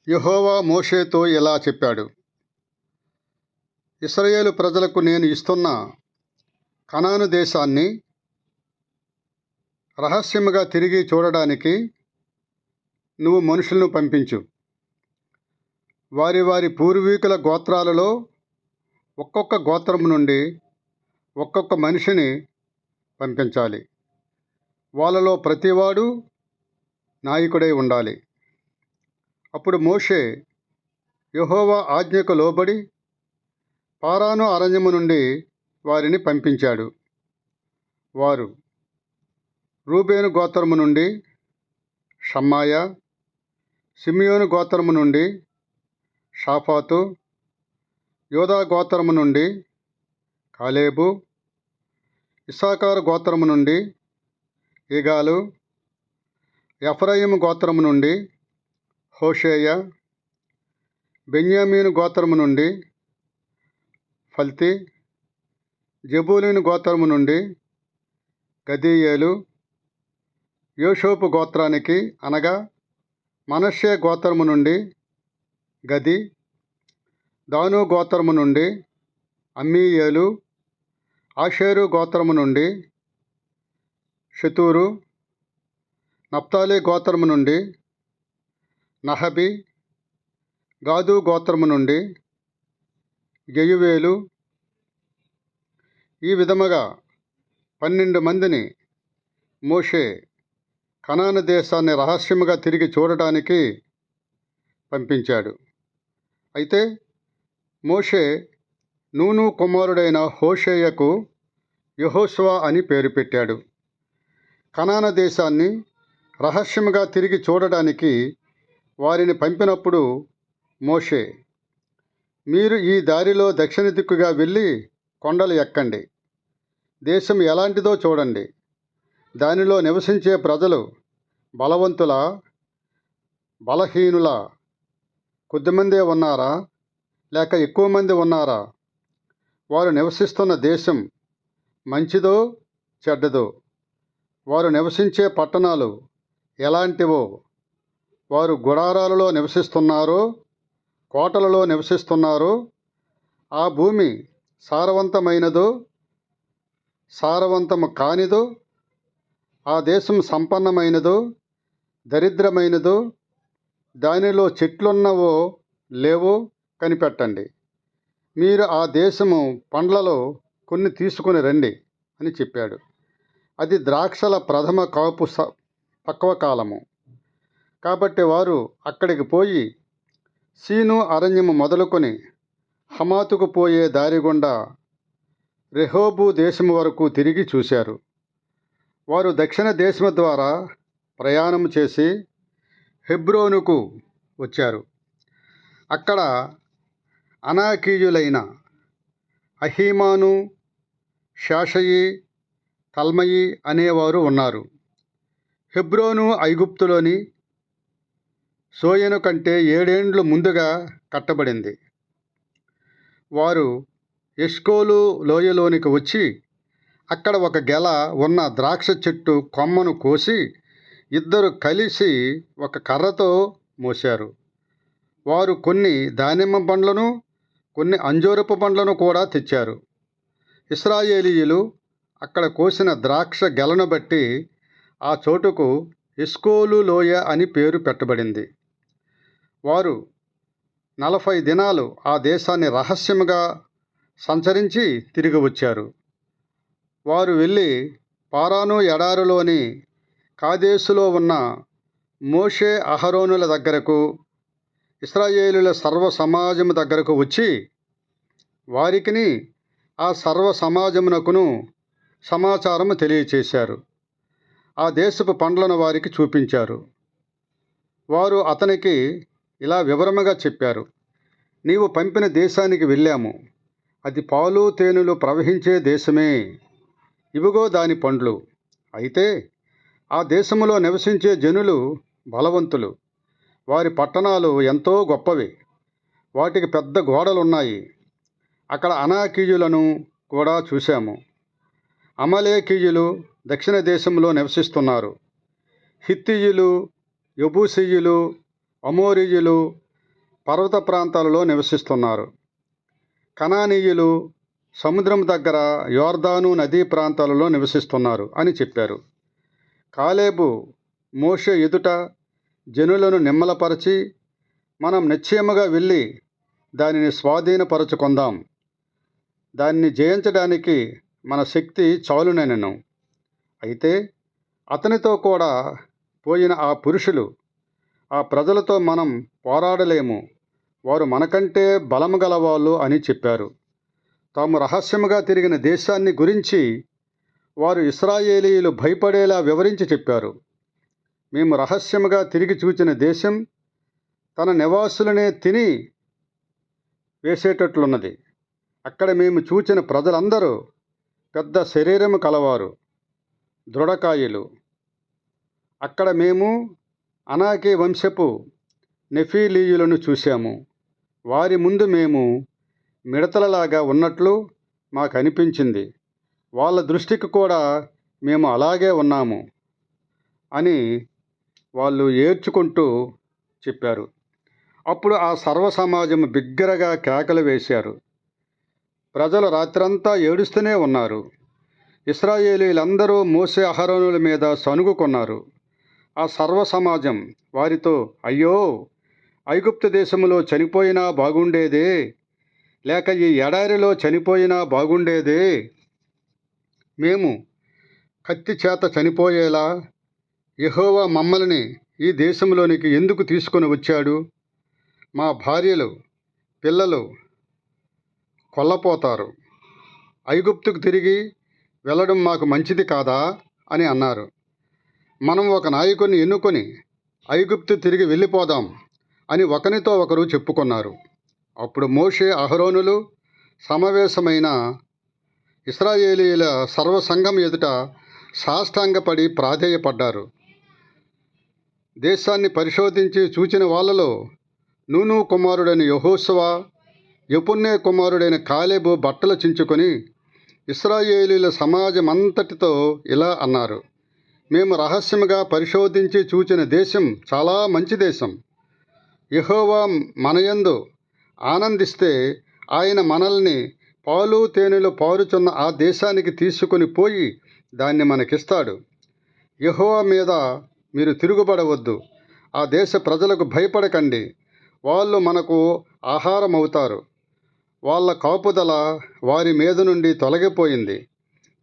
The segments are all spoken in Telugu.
యెహోవా మోషేతో ఇలా చెప్పాడు. ఇశ్రాయేలు ప్రజలకు నేను ఇస్తున్న కనాను దేశాన్ని రహస్యముగా తిరిగి చూడడానికి నువ్వు మనుషులను పంపించు. వారి వారి పూర్వీకుల గోత్రాలలో ఒక్కొక్క గోత్రం నుండి ఒక్కొక్క మనిషిని పంపించాలి. వాళ్ళలో ప్రతివాడు నాయకుడై ఉండాలి. అప్పుడు మోషే యెహోవా ఆజ్ఞకు లోబడి పారాను అరణ్యము నుండి వారిని పంపించాడు. వారు రూబేను గోత్రము నుండి షమ్మాయ, సిమియోను గోత్రము నుండి షాఫాతు, యోదా గోత్రము నుండి కాలేబు, ఇస్సాకారు గోత్రము నుండి ఇగాలు, ఎఫ్రాయిము గోత్రము నుండి హోషేయ, బెన్యామీను గోత్రము నుండి ఫల్తి, జెబూలూను గోత్రము నుండి గదీయేలు, యోషోపు గోత్రానికి అనగా మనష్షే గోత్రము నుండి గది, దాను గోత్రము నుండి అమ్మీయేలు, ఆషేరు గోత్రము నుండి షెతూరు, నప్తాలి గోత్రము నుండి నహబి, గాదు గోత్రము నుండి గెయువేలు. ఈ విధముగా 12 మందిని మోషే కనాను దేశాన్ని రహస్యముగా తిరిగి చూడటానికి పంపించాడు. అయితే మోషే నూను కుమారుడైన హోషేయకు యెహోషువ అని పేరు పెట్టాడు. కనాను దేశాన్ని రహస్యముగా తిరిగి చూడడానికి వారిని పంపినప్పుడు మోషే, మీరు ఈ దారిలో దక్షిణ దిక్కుగా వెళ్ళి కొండలు ఎక్కండి. దేశం ఎలాంటిదో చూడండి. దానిలో నివసించే ప్రజలు బలవంతుల, బలహీనుల, కొద్దిమందే ఉన్నారా లేక ఎక్కువ మంది ఉన్నారా? వారు నివసిస్తున్న దేశం మంచిదో చెడ్డదో? వారు నివసించే పట్టణాలు ఎలాంటివో? వారు గుడారాలలో నివసిస్తున్నారో కోటలలో నివసిస్తున్నారో? ఆ భూమి సారవంతమైనదో సారవంతము కానిదో? ఆ దేశం సంపన్నమైనదో దరిద్రమైనదో? దానిలో చెట్లున్నవో లేవో కనిపెట్టండి. మీరు ఆ దేశము పండ్లలో కొన్ని తీసుకుని రండి అని చెప్పాడు. అది ద్రాక్షల ప్రథమ కాపు పక్వ కాలము. కాబట్టి వారు అక్కడికి పోయి సీను అరణ్యము మొదలుకొని హమాతుకు పోయే దారి గుండా రెహోబు దేశము వరకు తిరిగి చూశారు. వారు దక్షిణ దేశము ద్వారా ప్రయాణం చేసి హెబ్రోనుకు వచ్చారు. అక్కడ అనాకీయులైన అహీమాను, షాషయి, తల్మయి అనేవారు ఉన్నారు. హెబ్రోను ఐగుప్తులోని సోయను కంటే 7 ఏండ్లు ముందుగా కట్టబడింది. వారు ఎష్కోలు లోయలోనికి వచ్చి అక్కడ ఒక గెల ఉన్న ద్రాక్ష చెట్టు కొమ్మను కోసి ఇద్దరు కలిసి ఒక కర్రతో మోశారు. వారు కొన్ని దానిమ్మ పండ్లను కొన్ని అంజూరపు పండ్లను కూడా తెచ్చారు. ఇశ్రాయేలీయులు అక్కడ కోసిన ద్రాక్ష గెలను బట్టి ఆ చోటుకు ఎష్కోలు లోయ అని పేరు పెట్టబడింది. వారు 40 దినాలు ఆ దేశాన్ని రహస్యముగా సంచరించి తిరిగి వచ్చారు. వారు వెళ్ళి పారాను ఎడారిలోని కాదేశులో ఉన్న మోషే అహరోనుల దగ్గరకు, ఇశ్రాయేలుల సర్వ సమాజము దగ్గరకు వచ్చి వారికిని ఆ సర్వ సమాజమునకును సమాచారము తెలియచేశారు. ఆ దేశపు పండ్లను వారికి చూపించారు. వారు అతనికి ఇలా వివరముగా చెప్పారు. నీవు పంపిన దేశానికి వెళ్ళాము. అది పాలు తేనెలు ప్రవహించే దేశమే. ఇవిగో దాని పండ్లు. అయితే ఆ దేశములో నివసించే జనులు బలవంతులు. వారి పట్టణాలు ఎంతో గొప్పవి. వాటికి పెద్ద గోడలున్నాయి. అక్కడ అనాకీయులను కూడా చూశాము. అమలేకీయులు దక్షిణ దేశంలో నివసిస్తున్నారు. హిత్తీయులు, యెబూసీయులు, అమోరీయులు, పర్వత ప్రాంతాలలో నివసిస్తున్నారు. కనానీయులు సముద్రం దగ్గర యోర్దాను నదీ ప్రాంతాలలో నివసిస్తున్నారు అని చెప్పారు. కాలేబు మోషే ఎదుట జనులను నిమ్మలపరచి, మనం నిశ్చయముగా వెళ్ళి దానిని స్వాధీనపరచుకుందాం, దాన్ని జయించడానికి మన శక్తి చాలునెనెను. అయితే అతనితో కూడా పోయిన ఆ పురుషులు, ఆ ప్రజలతో మనం పోరాడలేము, వారు మనకంటే బలము గలవాళ్ళు అని చెప్పారు. తాము రహస్యముగా తిరిగిన దేశాన్ని గురించి వారు ఇశ్రాయేలీయులు భయపడేలా వివరించి చెప్పారు. మేము రహస్యముగా తిరిగి చూచిన దేశం తన నివాసులనే తిని వేసేటట్లున్నది. అక్కడ మేము చూచిన ప్రజలందరూ పెద్ద శరీరము కలవారు, దృఢకాయులు. అక్కడ మేము అనాకీ వంశపు నెఫీలీయులను చూశాము. వారి ముందు మేము మిడతలలాగా ఉన్నట్లు మాకు అనిపించింది. వాళ్ళ దృష్టికి కూడా మేము అలాగే ఉన్నాము అని వాళ్ళు ఏడ్చుకుంటూ చెప్పారు. అప్పుడు ఆ సర్వ సమాజం బిగ్గరగా కేకలు వేశారు. ప్రజలు రాత్రంతా ఏడుస్తూనే ఉన్నారు. ఇశ్రాయేలీలందరూ మోషే అహరోనుల మీద సణుగుకున్నారు. ఆ సర్వ సమాజం వారితో, అయ్యో, ఐగుప్తు దేశములో చనిపోయినా బాగుండేదే, లేక ఈ ఎడారిలో చనిపోయినా బాగుండేదే. మేము కత్తి చేత చనిపోయేలా యెహోవా మమ్మల్ని ఈ దేశంలోనికి ఎందుకు తీసుకొని వచ్చాడు? మా భార్యలు, పిల్లలు కొల్లపోతారు. ఐగుప్తుకు తిరిగి వెళ్ళడం మాకు మంచిది కాదా అని అన్నారు. మనం ఒక నాయకుని ఎన్నుకొని ఐగుప్తు తిరిగి వెళ్ళిపోదాం అని ఒకరితో ఒకరు చెప్పుకున్నారు. అప్పుడు మోషే అహరోనులు సమావేశమైన ఇశ్రాయేలీయుల సర్వసంఘం ఎదుట సాష్టాంగపడి ప్రాధేయపడ్డారు. దేశాన్ని పరిశోధించి చూచిన వాళ్ళలో నూను కుమారుడైన యెహోషువ, యెఫున్నె కుమారుడైన కాలేబు బట్టలు చించుకొని ఇశ్రాయేలీయుల సమాజమంతటితో ఇలా అన్నారు, మేము రహస్యముగా పరిశోధించి చూచిన దేశం చాలా మంచి దేశం. యెహోవా మనయందు ఆనందిస్తే ఆయన మనల్ని పాలు తేనెలు పారుచున్న ఆ దేశానికి తీసుకొని పోయి దాన్ని మనకిస్తాడు. యెహోవా మీద మీరు తిరుగుబడవద్దు. ఆ దేశ ప్రజలకు భయపడకండి. వాళ్ళు మనకు ఆహారం అవుతారు. వాళ్ళ కాపుదల వారి మీద నుండి తొలగిపోయింది.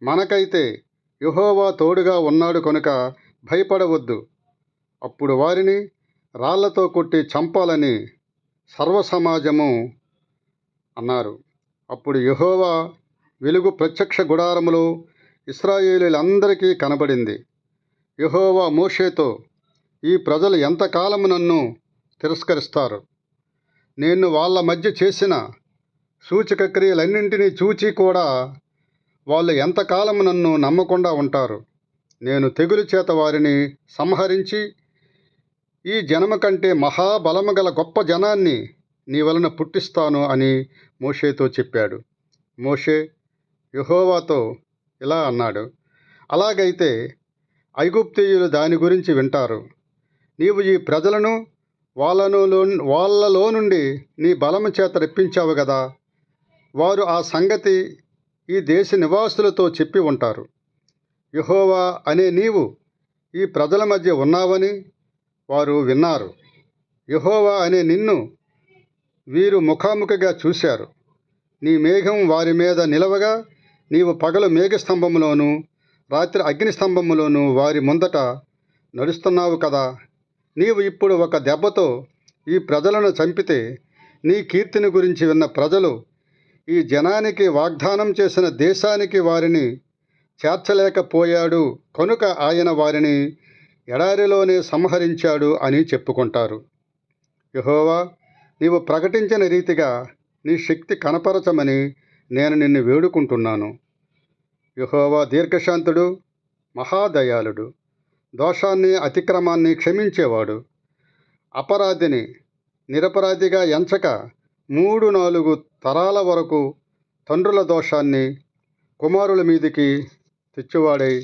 మనకైతే యెహోవా తోడుగా ఉన్నాడు కనుక భయపడవద్దు. అప్పుడు వారిని రాళ్లతో కొట్టి చంపాలని సర్వసమాజము అన్నారు. అప్పుడు యెహోవా వెలుగు ప్రత్యక్ష గుడారములో ఇశ్రాయేలీయులందరికీ కనబడింది. యెహోవా మోషేతో, ఈ ప్రజలు ఎంతకాలము నన్ను తిరస్కరిస్తారు? నేను వాళ్ళ మధ్య చేసిన సూచక క్రియలన్నింటినీ చూచి కూడా వాళ్ళు ఎంతకాలము నన్ను నమ్మకుండా ఉంటారు? నేను తెగులు చేత వారిని సంహరించి ఈ జనము కంటే మహాబలము గల గొప్ప జనాన్ని నీ వలన పుట్టిస్తాను అని మోషేతో చెప్పాడు. మోషే యెహోవాతో ఇలా అన్నాడు, అలాగైతే ఐగుప్తీయులు దాని గురించి వింటారు. నీవు ఈ ప్రజలను వాళ్ళలో నుండి నీ బలము చేత రప్పించావు కదా. వారు ఆ సంగతి ఈ దేశ నివాసులతో చెప్పి ఉంటారు. యెహోవా అనే నీవు ఈ ప్రజల మధ్య ఉన్నావని వారు విన్నారు. యెహోవా అనే నిన్ను వీరు ముఖాముఖిగా చూశారు. నీ మేఘం వారి మీద నిలవగా నీవు పగలు మేఘస్తంభములోను రాత్రి అగ్నిస్తంభములోను వారి ముందట నడుస్తున్నావు కదా. నీవు ఇప్పుడు ఒక దెబ్బతో ఈ ప్రజలను చంపితే నీ కీర్తిని గురించి విన్న ప్రజలు ఈ జనానికి వాగ్దానం చేసిన దేశానికి వారిని చేర్చలేకపోయాడు కనుక ఆయన వారిని ఎడారిలోనే సంహరించాడు అని చెప్పుకుంటారు. యెహోవా, నీవు ప్రకటించిన రీతిగా నీ శక్తి కనపరచమని నేను నిన్ను వేడుకుంటున్నాను. యెహోవా దీర్ఘశాంతుడు, మహాదయాళుడు, దోషాన్ని అతిక్రమాన్ని క్షమించేవాడు. అపరాధిని నిరపరాధిగా ఎంచక 3-4 తరాల వరకు తండ్రుల దోషాన్ని కుమారుల మీదికి తెచ్చువాడై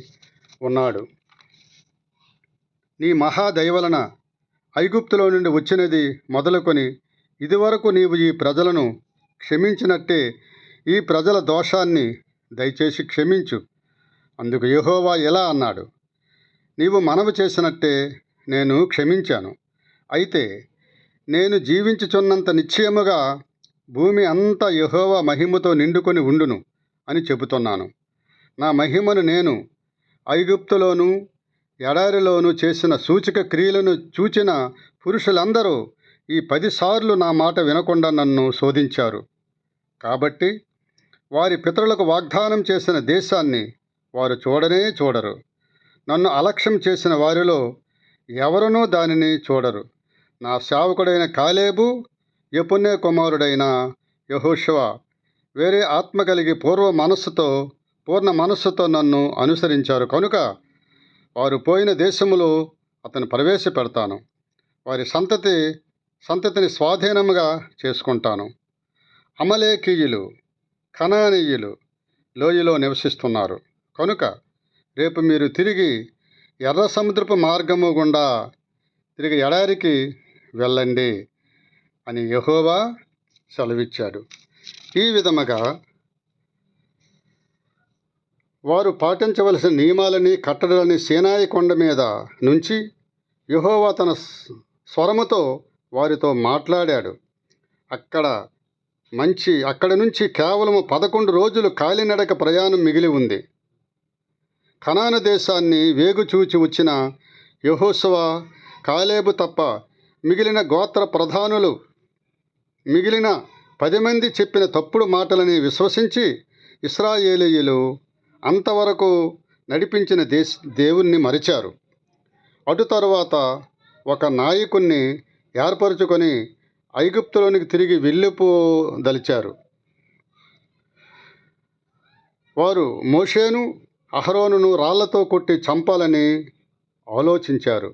ఉన్నాడు. నీ మహాదయ వలన ఐగుప్తులో నుండి వచ్చినది మొదలుకొని ఇదివరకు నీవు ఈ ప్రజలను క్షమించినట్టే ఈ ప్రజల దోషాన్ని దయచేసి క్షమించు. అందుకు యెహోవా ఇలా అన్నాడు, నీవు మనవి చేసినట్టే నేను క్షమించాను. అయితే నేను జీవించుచున్నంత నిశ్చయముగా భూమి అంతా యెహోవా మహిమతో నిండుకొని ఉండును అని చెబుతున్నాను. నా మహిమను నేను ఐగుప్తులోను ఎడారిలోను చేసిన సూచక క్రియలను చూచిన పురుషులందరూ ఈ 10 సార్లు నా మాట వినకుండా నన్ను శోధించారు. కాబట్టి వారి పితరులకు వాగ్దానం చేసిన దేశాన్ని వారు చూడనే చూడరు. నన్ను అలక్ష్యం చేసిన వారిలో ఎవరునూ దానిని చూడరు. నా సేవకుడైన కాలేబు, యెఫున్నె కుమారుడైన యెహోషువ వేరే ఆత్మ కలిగి పూర్ణ మనస్సుతో నన్ను అనుసరించారు కనుక వారు పోయిన దేశములో అతను ప్రవేశపెడతాను. వారి సంతతిని స్వాధీనముగా చేసుకుంటాను. అమలేకీయులు, కనానీయులు లోయలో నివసిస్తున్నారు కనుక రేపు మీరు తిరిగి ఎర్ర సముద్రపు మార్గము గుండా తిరిగి ఎడారికి వెళ్ళండి అని యెహోవా సెలవిచ్చాడు. ఈ విధముగా వారు పాటించవలసిన నియమాలని కట్టడలని సీనాయి కొండ మీద నుంచి యెహోవా తన స్వరముతో వారితో మాట్లాడాడు. అక్కడ నుంచి కేవలము 11 రోజులు కాలినడక ప్రయాణం మిగిలి ఉంది. కనాను దేశాన్ని వేగుచూచి వచ్చిన యెహోషువ, కాలేబు తప్ప మిగిలిన గోత్ర ప్రధానులు మిగిలిన 10 మంది చెప్పిన తప్పుడు మాటలని విశ్వసించి ఇశ్రాయేలీయులు అంతవరకు నడిపించిన దేవుణ్ణి మరిచారు. అటు తరువాత ఒక నాయకుణ్ణి ఏర్పరచుకొని ఐగుప్తులోనికి తిరిగి వెళ్ళిపోదలిచారు. వారు మోషేను అహరోనును రాళ్లతో కొట్టి చంపాలని ఆలోచించారు.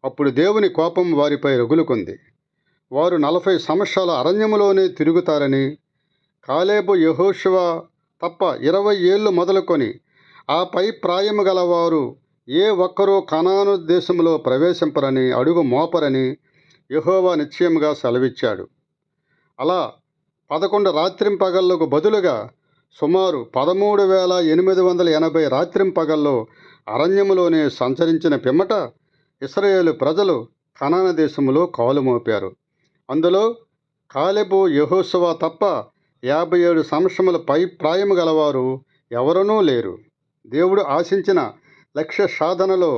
అప్పుడు దేవుని కోపం వారిపై రగులుకుంది. వారు 40 సంవత్సరాల అరణ్యములోనే తిరుగుతారని, కాలేబు, యెహోషువ తప్ప 20 ఏళ్ళు మొదలుకొని ఆ పై ప్రాయము గలవారు ఏ ఒక్కరూ కనాను దేశంలో ప్రవేశింపరని, అడుగు మోపరని యెహోవా నిశ్చయముగా సెలవిచ్చాడు. అలా 11 రాత్రింపగళ్లకు బదులుగా సుమారు 13,880 రాత్రింపగళ్ళు అరణ్యములోనే సంచరించిన పిమ్మట ఇశ్రాయేలు ప్రజలు కనాను దేశములో కాలు మోపారు. అందులో కాలేబు, యెహోషువ తప్ప 57 సంవత్సరముల పై ప్రాయము గలవారు ఎవరనూ లేరు. దేవుడు ఆశించిన లక్ష్య సాధనలో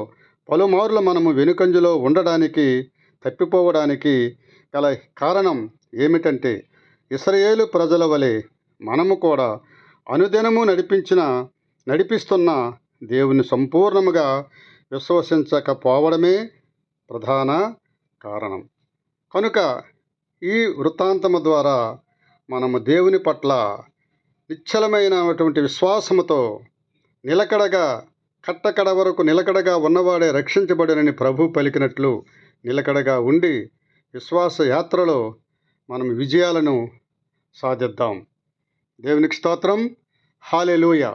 పలుమార్లు మనము వెనుకంజలో ఉండడానికి, తప్పిపోవడానికి గల కారణం ఏమిటంటే ఇశ్రాయేలు ప్రజల వలె మనము కూడా అనుదినము నడిపిస్తున్న దేవుని సంపూర్ణముగా విశ్వసించకపోవడమే ప్రధాన కారణం. కనుక ఈ వృత్తాంతము ద్వారా మనము దేవుని పట్ల నిశ్చలమైనటువంటి విశ్వాసముతో నిలకడగా కట్టకడ వరకు నిలకడగా ఉన్నవాడే రక్షించబడునని ప్రభు పలికినట్లు నిలకడగా ఉండి విశ్వాస యాత్రలో మనం విజయాలను సాధిద్దాం. దేవునికి స్తోత్రం. హల్లెలూయా.